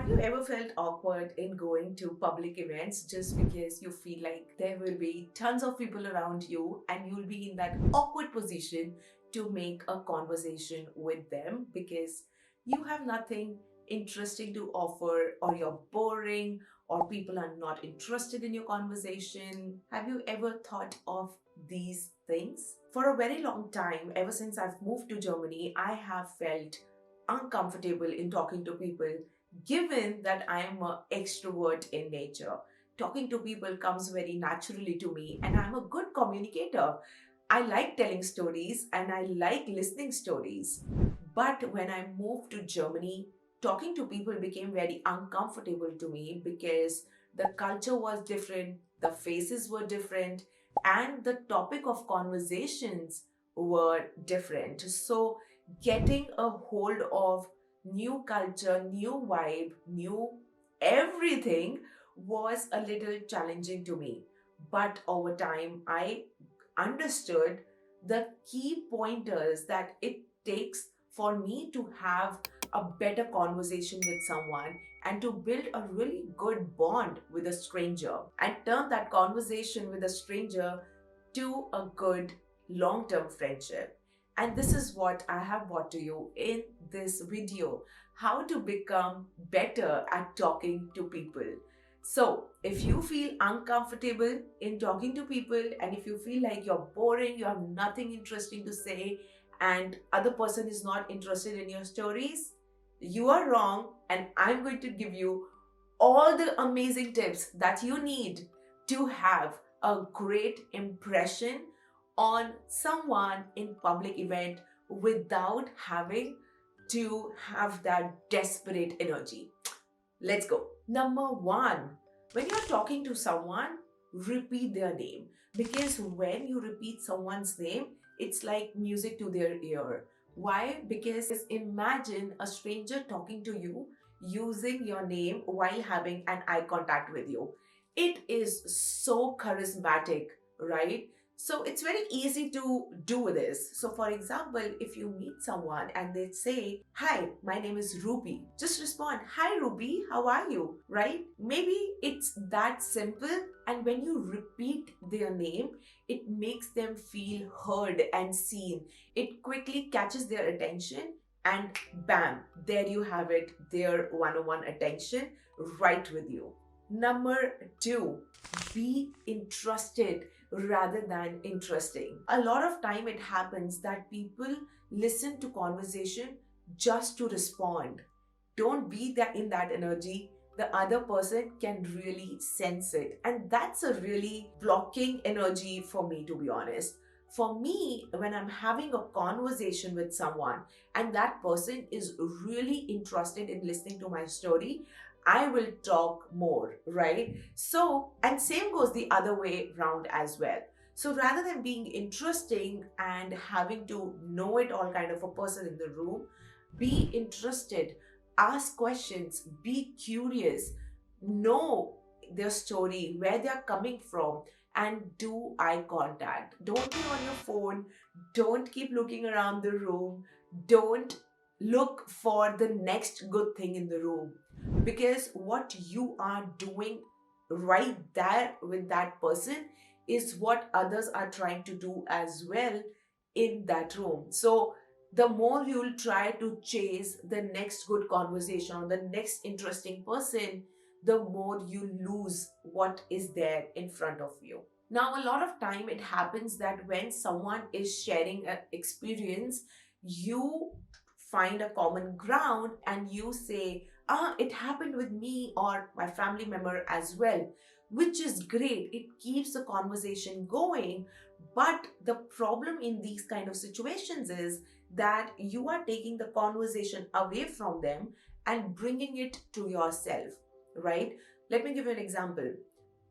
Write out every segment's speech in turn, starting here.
Have you ever felt awkward in going to public events just because you feel like there will be tons of people around you and you'll be in that awkward position to make a conversation with them because you have nothing interesting to offer, or you're boring, or people are not interested in your conversation? Have you ever thought of these things? For a very long time, ever since I've moved to Germany, I have felt uncomfortable in talking to people, given that I am an extrovert in nature. Talking to people comes very naturally to me, and I'm a good communicator. I like telling stories and I like listening stories. But when I moved to Germany, talking to people became very uncomfortable to me because the culture was different, the faces were different, and the topic of conversations were different. So, getting a hold of new culture, new vibe, new everything was a little challenging to me. But over time, I understood the key pointers that it takes for me to have a better conversation with someone and to build a really good bond with a stranger and turn that conversation with a stranger to a good long term friendship. And this is what I have brought to you in this video: how to become better at talking to people. So, if you feel uncomfortable in talking to people, and if you feel like you're boring, you have nothing interesting to say, and other person is not interested in your stories, you are wrong, and I'm going to give you all the amazing tips that you need to have a great impression on someone in public event without having to have that desperate energy. Let's go. Number one, when you're talking to someone, repeat their name. Because when you repeat someone's name, it's like music to their ear. Why? Because imagine a stranger talking to you using your name while having an eye contact with you. It is so charismatic, right? So it's very easy to do this. So, for example, if you meet someone and they say, "Hi, my name is Ruby," just respond, "Hi, Ruby, how are you?" Right? Maybe it's that simple. And when you repeat their name, it makes them feel heard and seen. It quickly catches their attention, and bam, there you have it, their one on one attention right with you. Number two, be interested rather than interesting. A lot of time it happens that people listen to conversation just to respond. Don't be that in that energy. The other person can really sense it. And that's a really blocking energy for me, to be honest. For me, when I'm having a conversation with someone and that person is really interested in listening to my story, I will talk more, right? So, and same goes the other way round as well. So rather than being interesting and having to know it all kind of a person in the room, be interested, ask questions, be curious, know their story, where they are coming from, and do eye contact. Don't be on your phone, don't keep looking around the room, don't look for the next good thing in the room, because what you are doing right there with that person is what others are trying to do as well in that room. So the more you'll try to chase the next good conversation or the next interesting person, the more you lose what is there in front of you. Now, a lot of time it happens that when someone is sharing an experience, you find a common ground and you say, "Ah, it happened with me or my family member as well," which is great. It keeps the conversation going. But the problem in these kind of situations is that you are taking the conversation away from them and bringing it to yourself, right? Let me give you an example.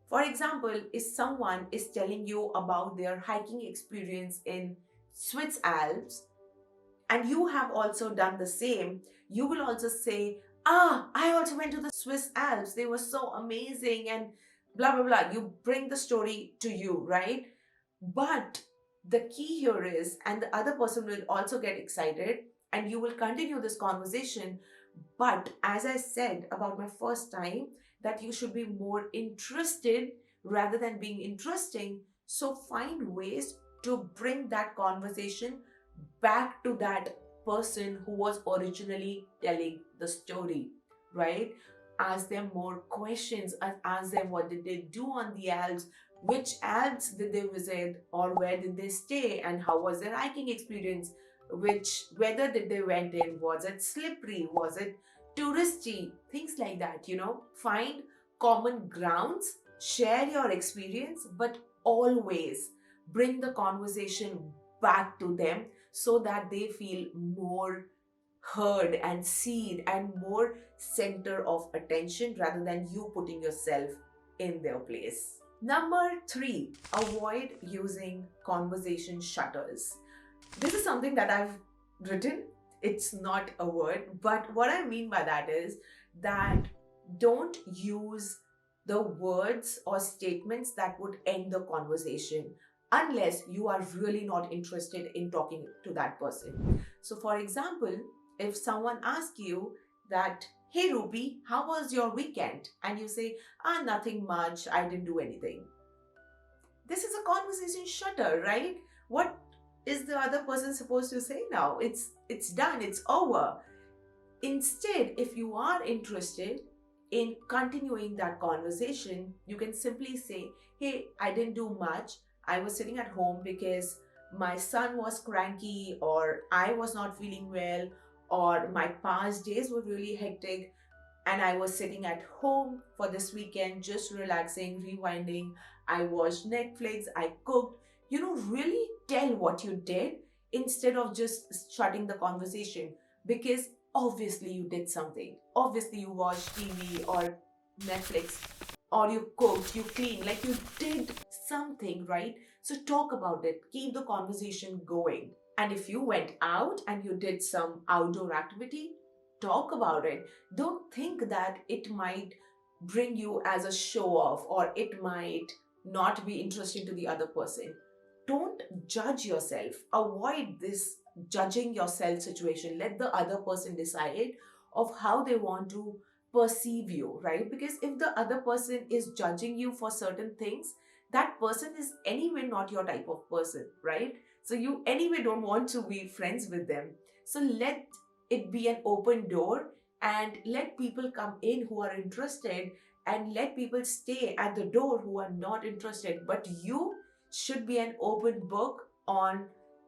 For example, if someone is telling you about their hiking experience in Swiss Alps and you have also done the same, you will also say, "Ah, I also went to the Swiss Alps. They were so amazing," and blah, blah, blah. You bring the story to you, right? But the key here is, and the other person will also get excited, and you will continue this conversation. But as I said about my first time, that you should be more interested rather than being interesting. So find ways to bring that conversation back to that person who was originally telling the story, right? Ask them more questions and ask them what did they do on the Alps, which Alps did they visit, or where did they stay, and how was their hiking experience, which weather did they went in, was it slippery, was it touristy, things like that, find common grounds, share your experience, but always bring the conversation back to them so that they feel more heard and seen and more center of attention rather than you putting yourself in their place. Number three, avoid using conversation shutters. This is something that I've written. It's not a word, but what I mean by that is that don't use the words or statements that would end the conversation unless you are really not interested in talking to that person. So, for example, if someone asks you that, hey Ruby, how was your weekend? And you say, nothing much, I didn't do anything. This is a conversation shutter, right? What is the other person supposed to say now? It's done, it's over. Instead, if you are interested in continuing that conversation, you can simply say, hey, I didn't do much. I was sitting at home because my son was cranky, or I was not feeling well, or my past days were really hectic, and I was sitting at home for this weekend, just relaxing, rewinding. I watched Netflix, I cooked. Really tell what you did instead of just shutting the conversation, because obviously you did something. Obviously you watched TV or Netflix, or you cooked, you cleaned, like you did something, right? So talk about it, keep the conversation going. And if you went out and you did some outdoor activity, talk about it. Don't think that it might bring you as a show off, or it might not be interesting to the other person. Don't judge yourself. Avoid this judging yourself situation. Let the other person decide of how they want to perceive you, right? Because if the other person is judging you for certain things, that person is anyway not your type of person, right? So you anyway don't want to be friends with them. So let it be an open door, and let people come in who are interested, and let people stay at the door who are not interested. But you should be an open book on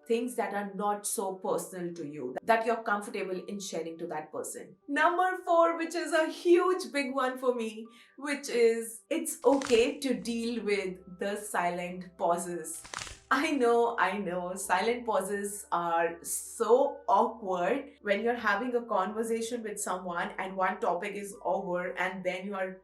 things that are not so personal to you, that you're comfortable in sharing to that person. Number four, which is a huge big one for me, which is it's okay to deal with the silent pauses. I know, silent pauses are so awkward when you're having a conversation with someone and one topic is over, and then you are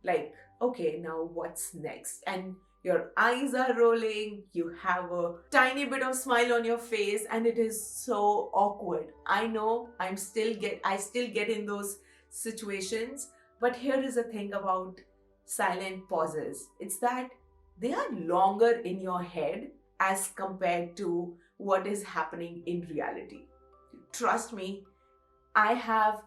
like, okay, now what's next? And your eyes are rolling, you have a tiny bit of smile on your face, and it is so awkward. I know, I still get in those situations, but here is the thing about silent pauses. It's that they are longer in your head as compared to what is happening in reality. Trust me, I have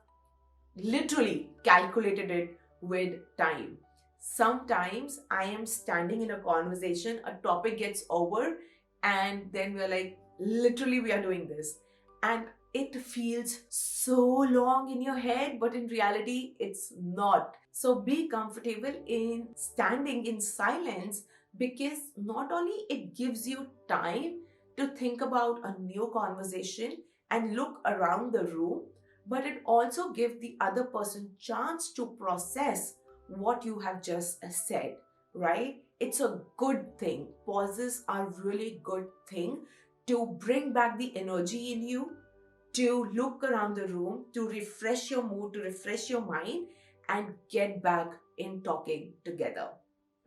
literally calculated it with time. Sometimes I am standing in a conversation, a topic gets over, and then we're like, literally, we are doing this. And it feels so long in your head, but in reality, it's not. So be comfortable in standing in silence, because not only it gives you time to think about a new conversation and look around the room, but it also gives the other person chance to process what you have just said, right? It's a good thing. Pauses are really good thing to bring back the energy in you, to look around the room, to refresh your mood, to refresh your mind, and get back in talking together,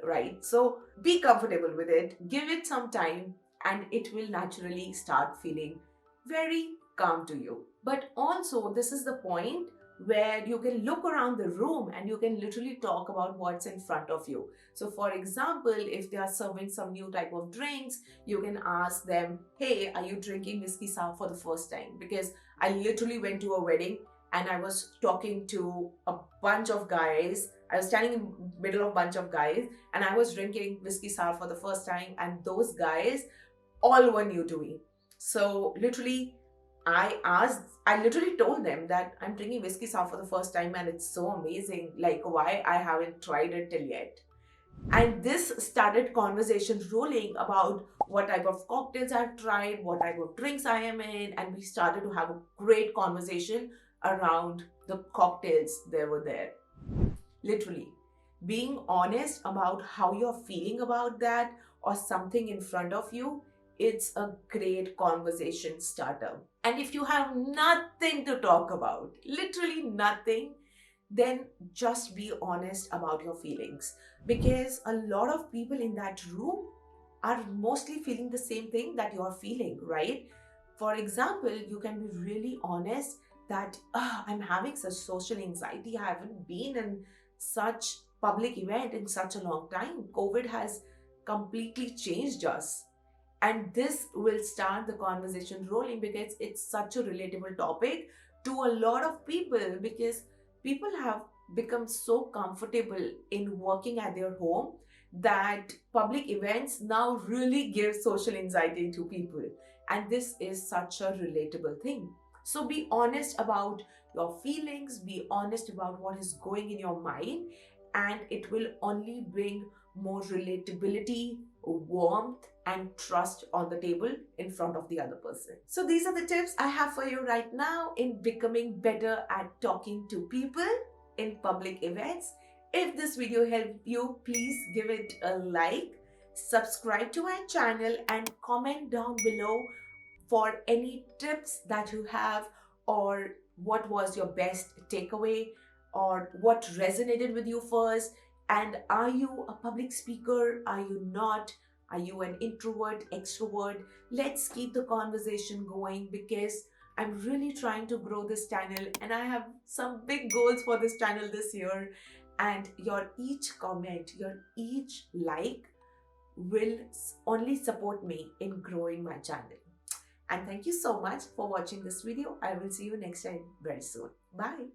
right? So be comfortable with it, give it some time, and it will naturally start feeling very calm to you. But also, this is the point where you can look around the room and you can literally talk about what's in front of you. So, for example, if they are serving some new type of drinks, you can ask them, hey, are you drinking whiskey sour for the first time? Because I literally went to a wedding and I was talking to a bunch of guys. I was standing in middle of a bunch of guys, and I was drinking whiskey sour for the first time, and those guys all were new to me. So literally, I literally told them that I'm drinking whiskey sour for the first time and it's so amazing. Like, why I haven't tried it till yet. And this started conversation rolling about what type of cocktails I've tried, what type of drinks I am in, and we started to have a great conversation around the cocktails there were there. Literally, being honest about how you're feeling about that or something in front of you, it's a great conversation starter. And if you have nothing to talk about, literally nothing, then just be honest about your feelings, because a lot of people in that room are mostly feeling the same thing that you're feeling, right? For example, you can be really honest that I'm having such social anxiety. I haven't been in such public event in such a long time. COVID has completely changed us. And this will start the conversation rolling because it's such a relatable topic to a lot of people, because people have become so comfortable in working at their home that public events now really give social anxiety to people. And this is such a relatable thing. So be honest about your feelings, be honest about what is going in your mind, and it will only bring more relatability, warmth, and trust on the table in front of the other person. So these are the tips I have for you right now in becoming better at talking to people in public events. If this video helped you, please give it a like, subscribe to my channel, and comment down below for any tips that you have, or what was your best takeaway, or what resonated with you first. And are you a public speaker? Are you not? Are you an introvert, extrovert? Let's keep the conversation going, because I'm really trying to grow this channel and I have some big goals for this channel this year. And your each comment, your each like will only support me in growing my channel. And thank you so much for watching this video. I will see you next time very soon. Bye.